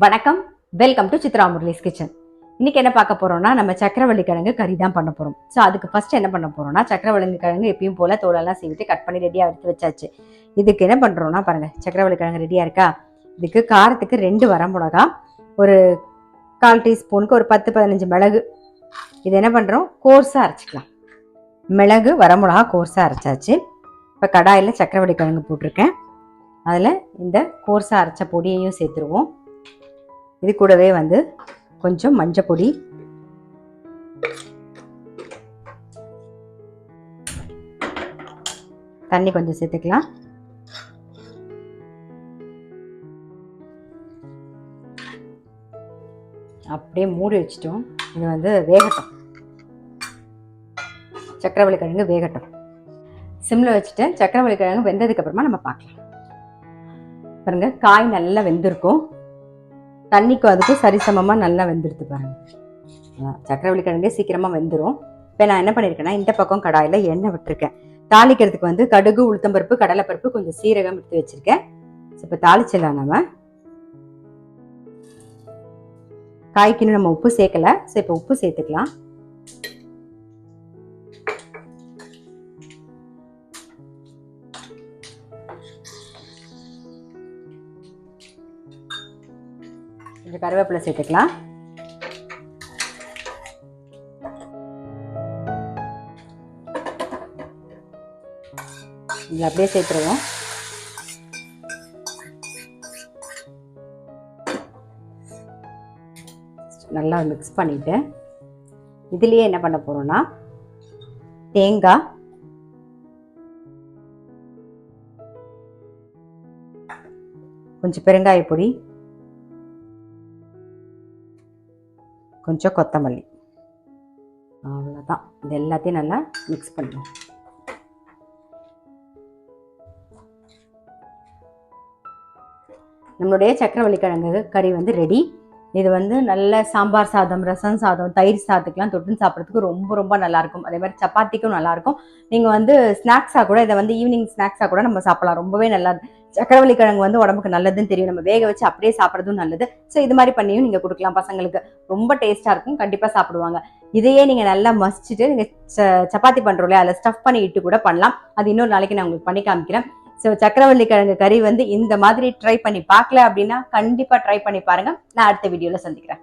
வணக்கம், welcome to Chitra Murali's kitchen. இன்னைக்கு என்ன பார்க்க போறோம்னா, நம்ம சக்கரவள்ளி கிழங்கு கறி தான் பண்ண போறோம். ஸோ அதுக்கு ஃபர்ஸ்ட் என்ன பண்ண போறோம்னா, சக்கரவள்ளி கிழங்கு எப்பயும் போல தோலெல்லாம் சீவிட்டு கட் பண்ணி ரெடியாக எடுத்து வச்சாச்சு. இதுக்கு என்ன பண்றோம்னா பாருங்க, சக்கரவள்ளி கிழங்கு ரெடியா இருக்கா. இதுக்கு காரத்துக்கு 2 வரமிளகா, ஒரு 1/4 டீஸ்பூனுக்கு ஒரு 10-15 மிளகு. இது என்ன பண்றோம், கோர்ஸா அரைச்சிக்கலாம். மிளகு வரமிளகா கோர்ஸா அரைச்சாச்சு. இப்போ கடாயில் சக்கரவள்ளி கிழங்கு போட்டிருக்கேன். அதில் இந்த கோர்ஸா அரைச்ச பொடியையும் சேர்த்துருவோம். இது கூடவே கொஞ்சம் மஞ்சள் பொடி, தண்ணி கொஞ்சம் சேர்த்துக்கலாம். அப்படியே மூடி வச்சிட்டோம். இது வேகட்டும், சக்கரவள்ளி கிழங்கு வேகட்டும். சிம்ல வச்சுட்டு சக்கரவள்ளி கிழங்கு வெந்ததுக்கு அப்புறமா நம்ம பார்க்கலாம். பாருங்க, காய் நல்லா வெந்திருக்கும். தண்ணிக்கும் அதுக்கும் சரிசமமாக நல்லா வெந்துடுது பாருங்க. சக்கரவள்ளி கிழங்கு சீக்கிரமாக வெந்துடும். இப்போ நான் என்ன பண்ணியிருக்கேன்னா, இந்த பக்கம் கடாயில் எண்ணெய் விட்டுருக்கேன். தாளிக்கிறதுக்கு கடுகு, உளுத்தம்பருப்பு, கடலைப்பருப்பு, கொஞ்சம் சீரகம் எடுத்து வச்சிருக்கேன். இப்போ தாளிச்சிடலாம். நம்ம காய்க்குன்னு நம்ம உப்பு சேர்க்கல. ஸோ இப்போ உப்பு சேர்த்துக்கலாம். கொஞ்சம் கருவேப்பிலை சேர்த்துக்கலாம். இதில் அப்படியே சேர்த்துருவோம். நல்லா மிக்ஸ் பண்ணிட்டு இதுலேயே என்ன பண்ண போறோம்னா, தேங்காய், கொஞ்சம் பெருங்காய பொடி, கொஞ்சம் கொத்தமல்லி, அவ்வளோதான். இது எல்லாத்தையும் நல்லா மிக்ஸ் பண்ணுவோம். நம்மளுடைய சக்கரவள்ளி கிழங்கு கறி ரெடி. இது நல்ல சாம்பார் சாதம், ரசம் சாதம், தயிர் சாதத்துக்குலாம் தொட்டு சாப்பிட்றதுக்கு ரொம்ப ரொம்ப நல்லாயிருக்கும். அதே மாதிரி சப்பாத்திக்கும் நல்லாயிருக்கும். நீங்கள் ஸ்நாக்ஸாக கூட இதை ஈவினிங் ஸ்நாக்ஸாக கூட நம்ம சாப்பிடலாம். ரொம்பவே நல்லா. சக்கரவள்ளி கிழங்கு உடம்புக்கு நல்லதுன்னு தெரியும். நம்ம வேக வச்சு அப்படியே சாப்பிட்றதும் நல்லது. ஸோ இது மாதிரி பண்ணியும் நீங்கள் கொடுக்கலாம் பசங்களுக்கு. ரொம்ப டேஸ்ட்டாக இருக்கும், கண்டிப்பாக சாப்பிடுவாங்க. இதையே நீங்கள் நல்லா மசிச்சுட்டு நீங்கள் சப்பாத்தி பண்ணுறோம் இல்லையா, அதில் ஸ்டஃப் பண்ணி இட்டு கூட பண்ணலாம். அது இன்னொரு நாளைக்கு நான் உங்களுக்கு பண்ணி காமிக்கிறேன். ஸோ சக்கரவள்ளி கிழங்கு கறி இந்த மாதிரி ட்ரை பண்ணி பார்க்கல அப்படின்னா கண்டிப்பாக ட்ரை பண்ணி பாருங்க. நான் அடுத்த வீடியோவில் சந்திக்கிறேன்.